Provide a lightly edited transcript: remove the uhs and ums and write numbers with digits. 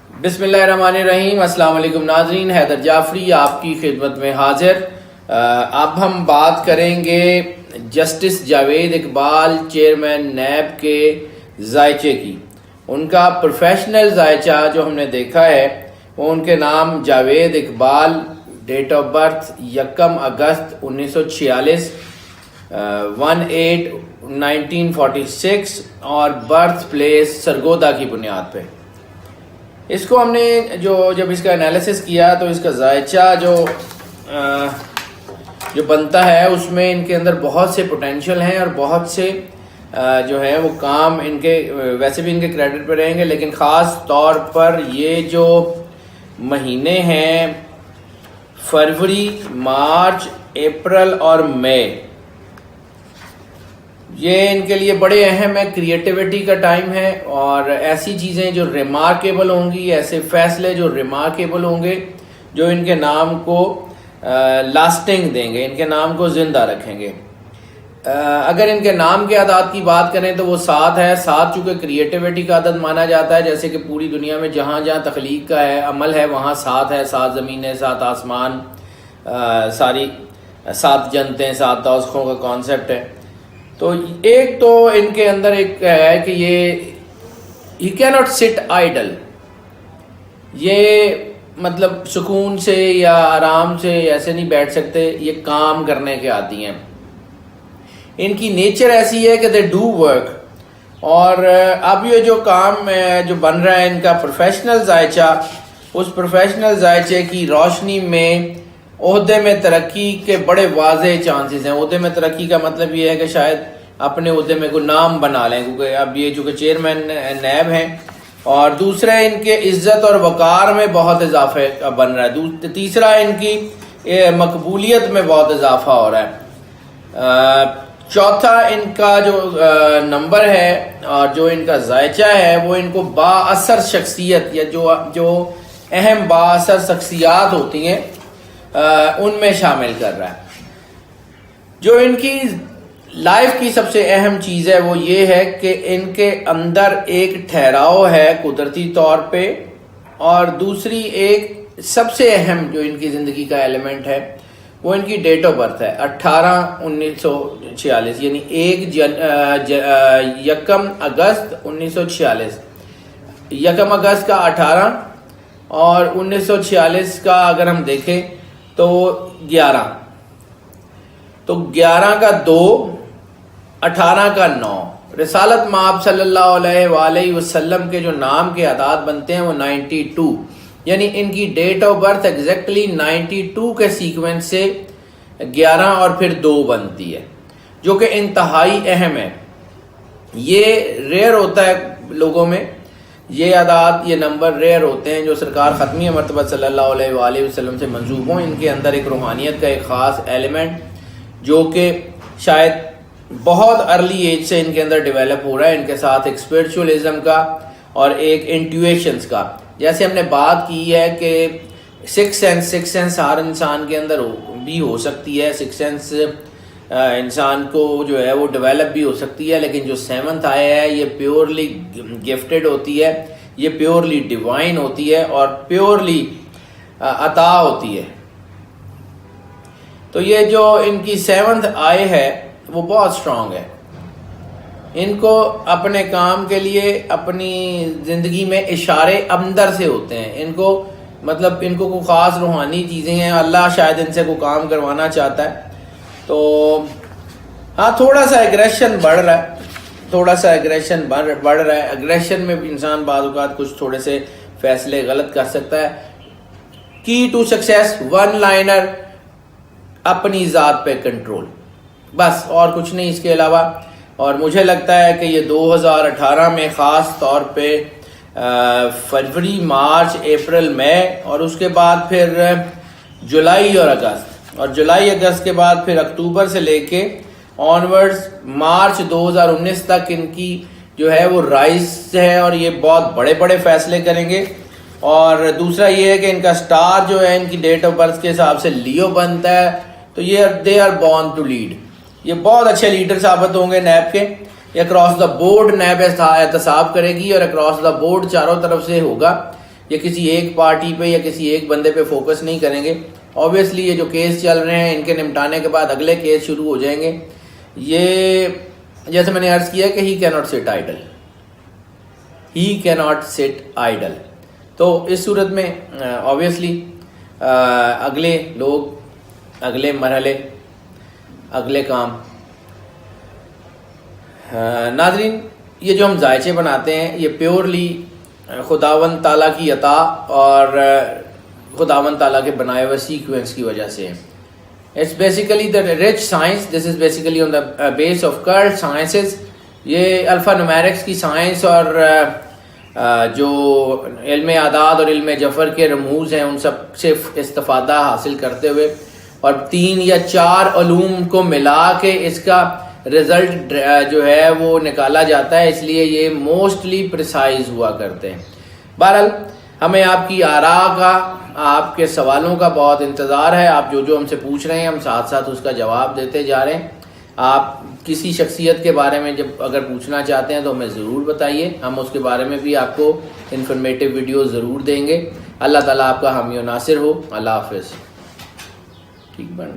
بسم اللہ الرحمن الرحیم۔ السلام علیکم ناظرین، حیدر جعفری آپ کی خدمت میں حاضر۔ اب ہم بات کریں گے justice Javed Iqbal chairman NAB کے ذائچے کی۔ ان کا پروفیشنل ذائچہ جو ہم نے دیکھا ہے وہ ان کے نام Javed Iqbal, date of birth 1 اگست 1946، 1/8/1946 اور برتھ پلیس سرگودا کی بنیاد پہ۔ اس کو ہم نے جب اس کا انالیسس کیا تو اس کا ذائچہ جو بنتا ہے اس میں ان کے اندر بہت سے پوٹینشیل ہیں اور بہت سے جو ہے وہ کام ان کے ویسے بھی ان کے کریڈٹ پہ رہیں گے، لیکن خاص طور پر یہ جو مہینے ہیں فروری، مارچ، اپریل اور مئی، یہ ان کے لیے بڑے اہم ہے۔ کریٹیوٹی کا ٹائم ہے اور ایسی چیزیں جو ریمارکیبل ہوں گی، ایسے فیصلے جو ریمارکیبل ہوں گے، جو ان کے نام کو لاسٹنگ دیں گے، ان کے نام کو زندہ رکھیں گے۔ اگر ان کے نام کے اعداد کی بات کریں تو وہ 7 ہے۔ 7 چونکہ کریٹیوٹی کا عدد مانا جاتا ہے، جیسے کہ پوری دنیا میں جہاں جہاں تخلیق کا عمل ہے وہاں 7 ہے۔ 7 زمینیں، 7 آسمان، ساری 7 جنتیں، 7 دوزخوں کا کانسیپٹ ہے۔ تو ایک تو ان کے اندر ایک ہے کہ یہ cannot sit idle، یہ مطلب سکون سے یا آرام سے ایسے نہیں بیٹھ سکتے، یہ کام کرنے کے عادی ہیں۔ ان کی نیچر ایسی ہے کہ they do work۔ اور اب یہ جو کام جو بن رہا ہے ان کا پروفیشنل ذائچہ، اس پروفیشنل ذائچے کی روشنی میں عہدے میں ترقی کے بڑے واضح چانسز ہیں۔ عہدے میں ترقی کا مطلب یہ ہے کہ شاید اپنے عہدے میں کوئی نام بنا لیں، کیونکہ اب یہ چونکہ چیئرمین نیب ہیں، اور دوسرا ان کے عزت اور وقار میں بہت اضافہ بن رہا ہے، تیسرا ان کی مقبولیت میں بہت اضافہ ہو رہا ہے، چوتھا ان کا جو نمبر ہے اور جو ان کا ذائچہ ہے وہ ان کو با اثر شخصیت یا جو اہم با اثر شخصیات ہوتی ہیں ان میں شامل کر رہا ہے۔ جو ان کی لائف کی سب سے اہم چیز ہے وہ یہ ہے کہ ان کے اندر ایک ٹھہراؤ ہے قدرتی طور پہ، اور دوسری ایک سب سے اہم جو ان کی زندگی کا ایلیمنٹ ہے وہ ان کی ڈیٹ آف برتھ ہے 18/1946، یعنی 1 اگست 1946۔ 1 اگست کا 18 اور 1946 کا اگر ہم دیکھیں تو 11، تو 11 کا 2، 18 کا 9۔ رسالت مآب صلی اللہ علیہ وآلہ وسلم کے جو نام کے اعداد بنتے ہیں وہ 92، یعنی ان کی ڈیٹ آف برتھ ایگزیکٹلی 92 کے سیکوینس سے 11 اور پھر 2 بنتی ہے، جو کہ انتہائی اہم ہے۔ یہ ریئر ہوتا ہے لوگوں میں، یہ اعداد، یہ نمبر ریئر ہوتے ہیں جو سرکار ختمی مرتبہ صلی اللہ علیہ وآلہ وسلم سے منسوب ہوں۔ ان کے اندر ایک روحانیت کا ایک خاص ایلیمنٹ جو کہ شاید بہت ارلی ایج سے ان کے اندر ڈیولپ ہو رہا ہے، ان کے ساتھ ایک اسپرچولیزم کا اور ایک انٹیویشنز کا۔ جیسے ہم نے بات کی ہے کہ سکس سینس ہر انسان کے اندر بھی ہو سکتی ہے، سکس سینس انسان کو جو ہے وہ ڈیولپ بھی ہو سکتی ہے، لیکن جو 7th آئی ہے یہ پیورلی گفٹڈ ہوتی ہے، یہ پیورلی ڈیوائن ہوتی ہے اور پیورلی عطا ہوتی ہے۔ تو یہ جو ان کی 7th آئی ہے وہ بہت سٹرونگ ہے۔ ان کو اپنے کام کے لیے اپنی زندگی میں اشارے اندر سے ہوتے ہیں، ان کو مطلب ان کو کوئی خاص روحانی چیزیں ہیں، اللہ شاید ان سے کوئی کام کروانا چاہتا ہے۔ تو ہاں تھوڑا سا ایگریشن بڑھ رہا ہے، تھوڑا سا ایگریشن بڑھ رہا ہے۔ ایگریشن میں بھی انسان بعض اوقات کچھ تھوڑے سے فیصلے غلط کر سکتا ہے۔ کی ٹو سکسیس، 1 لائنر، اپنی ذات پہ کنٹرول، بس اور کچھ نہیں اس کے علاوہ۔ اور مجھے لگتا ہے کہ یہ 2018 میں خاص طور پہ فروری، مارچ، اپریل، مئی اور اس کے بعد پھر جولائی اور اگست، اور جولائی اگست کے بعد پھر اکتوبر سے لے کے آنورڈز مارچ 2019 تک ان کی جو ہے وہ رائز ہے، اور یہ بہت بڑے بڑے فیصلے کریں گے۔ اور دوسرا یہ ہے کہ ان کا سٹار جو ہے ان کی ڈیٹ آف برتھ کے حساب سے لیو بنتا ہے، تو یہ they are born to lead, یہ بہت اچھے لیڈر ثابت ہوں گے نیب کے۔ یہ اکراس دا بورڈ نیب احتساب کرے گی، اور اکراس دا بورڈ چاروں طرف سے ہوگا یا کسی ایک پارٹی پہ یا کسی ایک بندے پہ فوکس نہیں کریں گے. اوبیسلی یہ جو کیس چل رہے ہیں ان کے نمٹانے کے بعد اگلے کیس شروع ہو جائیں گے. یہ جیسے میں نے عرض کیا کہ ہی کیناٹ سٹ آئیڈل، ہی کیناٹ سٹ آئیڈل. تو اس صورت میں اوبیسلی اگلے لوگ، اگلے مرحلے، اگلے کام. ناظرین، یہ جو ہم ذائچے بناتے ہیں یہ پیورلی خداوند تعالیٰ کی عطا اور خداوند تعالیٰ کے بنائے ہوئے سیکوینس کی وجہ سے. It's basically the rich science, this is basically on the base of curd sciences. یہ الفا نومیرکس کی سائنس اور جو علم اعداد اور علم جفر کے رموز ہیں ان سب سے استفادہ حاصل کرتے ہوئے اور 3 یا 4 علوم کو ملا کے اس کا رزلٹ جو ہے وہ نکالا جاتا ہے، اس لیے یہ موسٹلی پریسائز ہوا کرتے ہیں. بہرحال ہمیں آپ کی آراء کا، آپ کے سوالوں کا بہت انتظار ہے. آپ جو ہم سے پوچھ رہے ہیں ہم ساتھ ساتھ اس کا جواب دیتے جا رہے ہیں. آپ کسی شخصیت کے بارے میں جب اگر پوچھنا چاہتے ہیں تو ہمیں ضرور بتائیے، ہم اس کے بارے میں بھی آپ کو انفارمیٹیو ویڈیو ضرور دیں گے. اللہ تعالیٰ آپ کا حامی و ناصر ہو. اللہ حافظ. ٹھیک بن گئی.